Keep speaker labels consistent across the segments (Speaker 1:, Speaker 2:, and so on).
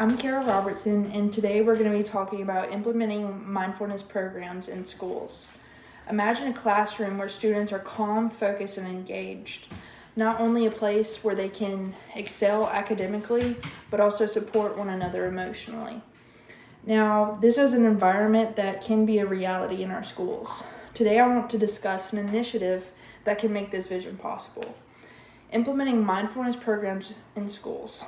Speaker 1: I'm Kara Robertson, and today we're going to be talking about implementing mindfulness programs in schools. Imagine a classroom where students are calm, focused, and engaged. Not only a place where they can excel academically, but also support one another emotionally. Now, this is an environment that can be a reality in our schools. Today I want to discuss an initiative that can make this vision possible. Implementing mindfulness programs in schools.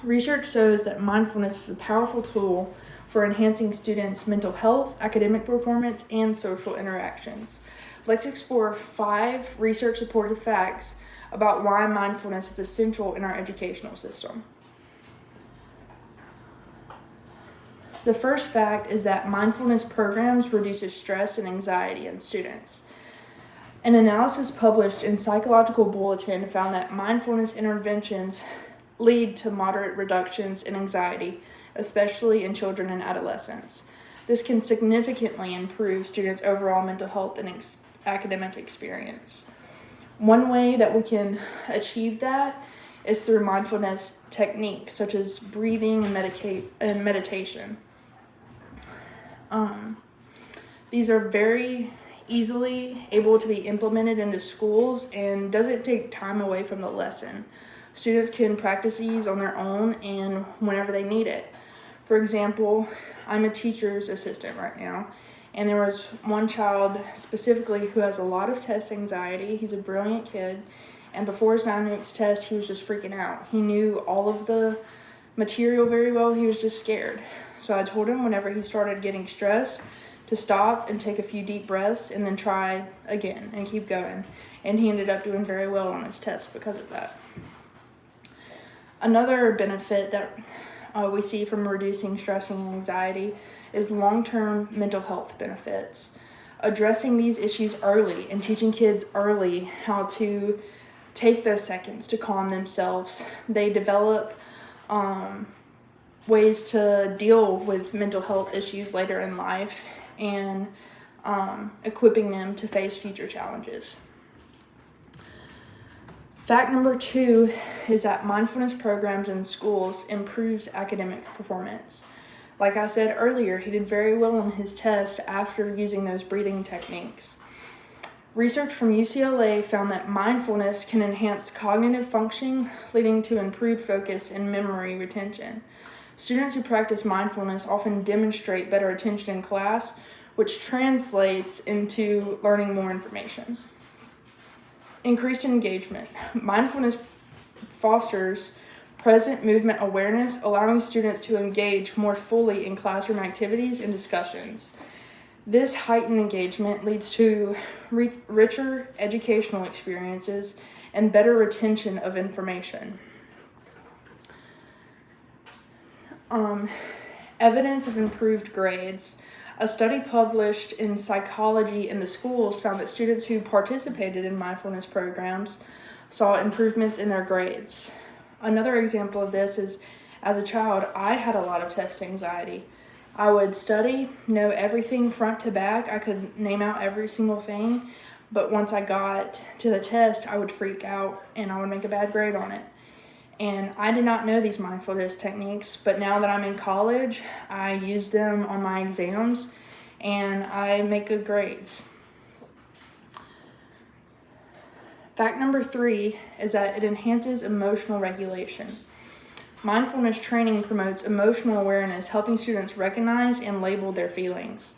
Speaker 1: Research shows that mindfulness is a powerful tool for enhancing students' mental health, academic performance, and social interactions. Let's explore 5 research-supported facts about why mindfulness is essential in our educational system. The first fact is that mindfulness programs reduces stress and anxiety in students. An analysis published in Psychological Bulletin found that mindfulness interventions lead to moderate reductions in anxiety, especially in children and adolescents. This can significantly improve students' overall mental health and academic experience. One way that we can achieve that is through mindfulness techniques such as breathing and meditation. These are very easily able to be implemented into schools and doesn't take time away from the lesson. Students can practice these on their own and whenever they need it. For example, I'm a teacher's assistant right now, and there was one child specifically who has a lot of test anxiety. He's a brilliant kid, and before his 9 weeks test, he was just freaking out. He knew all of the material very well, he was just scared. So I told him whenever he started getting stressed to stop and take a few deep breaths and then try again and keep going. And he ended up doing very well on his test because of that. Another benefit that we see from reducing stress and anxiety is long-term mental health benefits. Addressing these issues early and teaching kids early how to take those seconds to calm themselves. They develop ways to deal with mental health issues later in life and equipping them to face future challenges. Fact number 2 is that mindfulness programs in schools improves academic performance. Like I said earlier, he did very well on his test after using those breathing techniques. Research from UCLA found that mindfulness can enhance cognitive functioning, leading to improved focus and memory retention. Students who practice mindfulness often demonstrate better attention in class, which translates into learning more information. Increased engagement. Mindfulness fosters present movement awareness, allowing students to engage more fully in classroom activities and discussions. This heightened engagement leads to richer educational experiences and better retention of information. Evidence of improved grades. A study published in Psychology in the Schools found that students who participated in mindfulness programs saw improvements in their grades. Another example of this is, as a child, I had a lot of test anxiety. I would study, know everything front to back. I could name out every single thing, but once I got to the test, I would freak out and I would make a bad grade on it. And I did not know these mindfulness techniques, but now that I'm in college, I use them on my exams and I make good grades. Fact number 3 is that it enhances emotional regulation. Mindfulness training promotes emotional awareness, helping students recognize and label their feelings.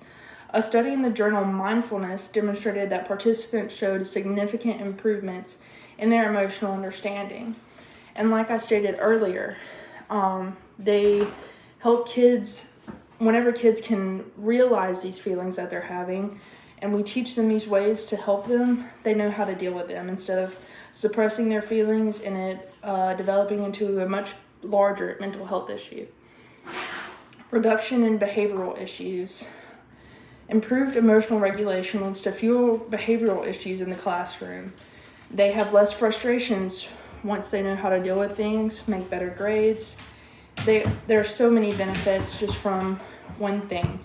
Speaker 1: A study in the journal Mindfulness demonstrated that participants showed significant improvements in their emotional understanding. And like I stated earlier, they help kids, whenever kids can realize these feelings that they're having, and we teach them these ways to help them, they know how to deal with them instead of suppressing their feelings and it developing into a much larger mental health issue. Reduction in behavioral issues. Improved emotional regulation leads to fewer behavioral issues in the classroom. They have less frustrations once they know how to deal with things, make better grades. There are so many benefits just from one thing,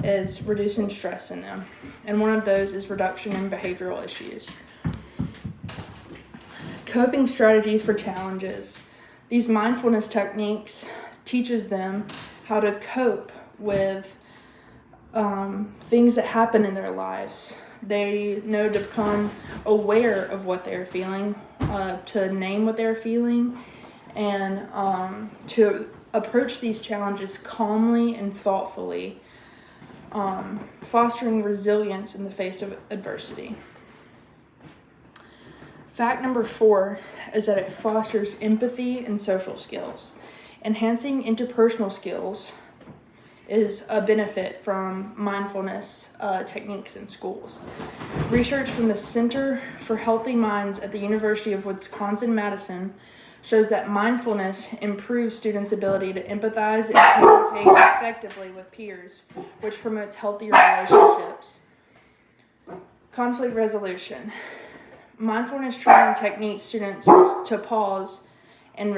Speaker 1: is reducing stress in them. And one of those is reduction in behavioral issues. Coping strategies for challenges. These mindfulness techniques teaches them how to cope with things that happen in their lives. They know to become aware of what they're feeling, to name what they're feeling, and to approach these challenges calmly and thoughtfully, fostering resilience in the face of adversity. Fact number 4 is that it fosters empathy and social skills. Enhancing interpersonal skills is a benefit from mindfulness techniques in schools. Research from the Center for Healthy Minds at the University of Wisconsin-Madison shows that mindfulness improves students' ability to empathize and communicate effectively with peers, which promotes healthier relationships. Conflict resolution. Mindfulness training techniques students to pause and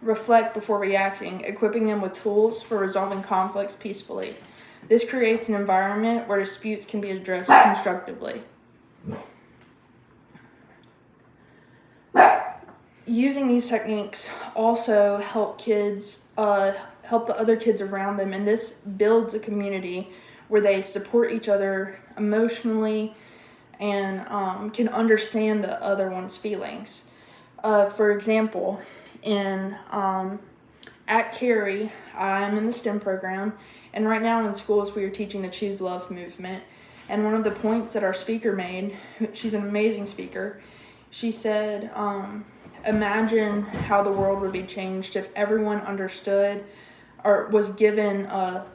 Speaker 1: reflect before reacting, equipping them with tools for resolving conflicts peacefully. This creates an environment where disputes can be addressed constructively. Using these techniques also help the other kids around them, and this builds a community where they support each other emotionally and can understand the other one's feelings. For example, at Cary, I'm in the STEM program, and right now in schools we are teaching the Choose Love movement. And one of the points that our speaker made, she's an amazing speaker, she said, imagine how the world would be changed if everyone understood or was given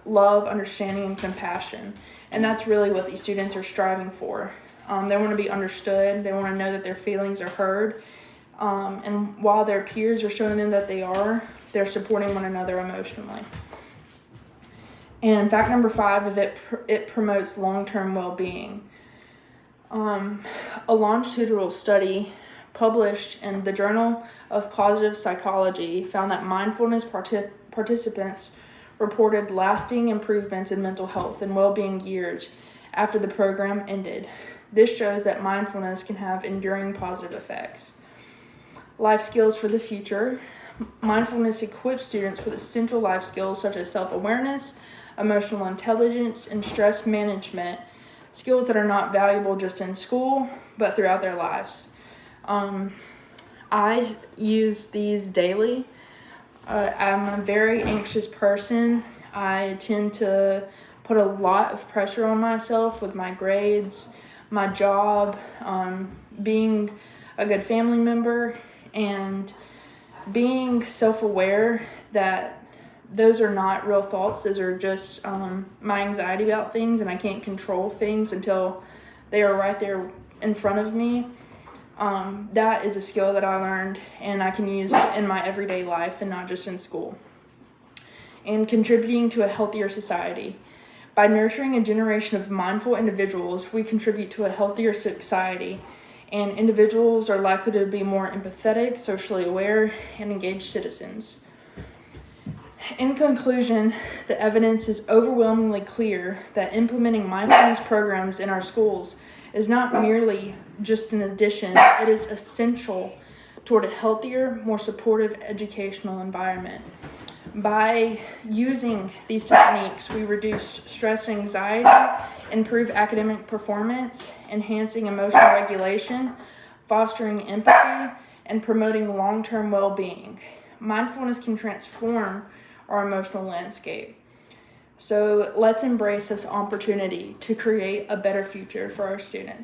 Speaker 1: love, understanding, and compassion. And that's really what these students are striving for. They want to be understood. They want to know that their feelings are heard. And while their peers are showing them that they're supporting one another emotionally. And fact number 5 is it promotes long-term well-being. A longitudinal study published in the Journal of Positive Psychology found that mindfulness participants reported lasting improvements in mental health and well-being years after the program ended. This shows that mindfulness can have enduring positive effects. Life skills for the future. Mindfulness equips students with essential life skills such as self-awareness, emotional intelligence, and stress management, skills that are not valuable just in school, but throughout their lives. I use these daily. I'm a very anxious person. I tend to put a lot of pressure on myself with my grades, my job, being a good family member, and being self-aware that those are not real thoughts. Those are just my anxiety about things, and I can't control things until they are right there in front of me. That is a skill that I learned and I can use in my everyday life and not just in school. And contributing to a healthier society. By nurturing a generation of mindful individuals, we contribute to a healthier society, and individuals are likely to be more empathetic, socially aware, and engaged citizens. In conclusion, the evidence is overwhelmingly clear that implementing mindfulness programs in our schools is not merely just an addition, it is essential toward a healthier, more supportive educational environment. By using these techniques, we reduce stress and anxiety, improve academic performance, enhancing emotional regulation, fostering empathy, and promoting long-term well-being. Mindfulness can transform our emotional landscape. So let's embrace this opportunity to create a better future for our students.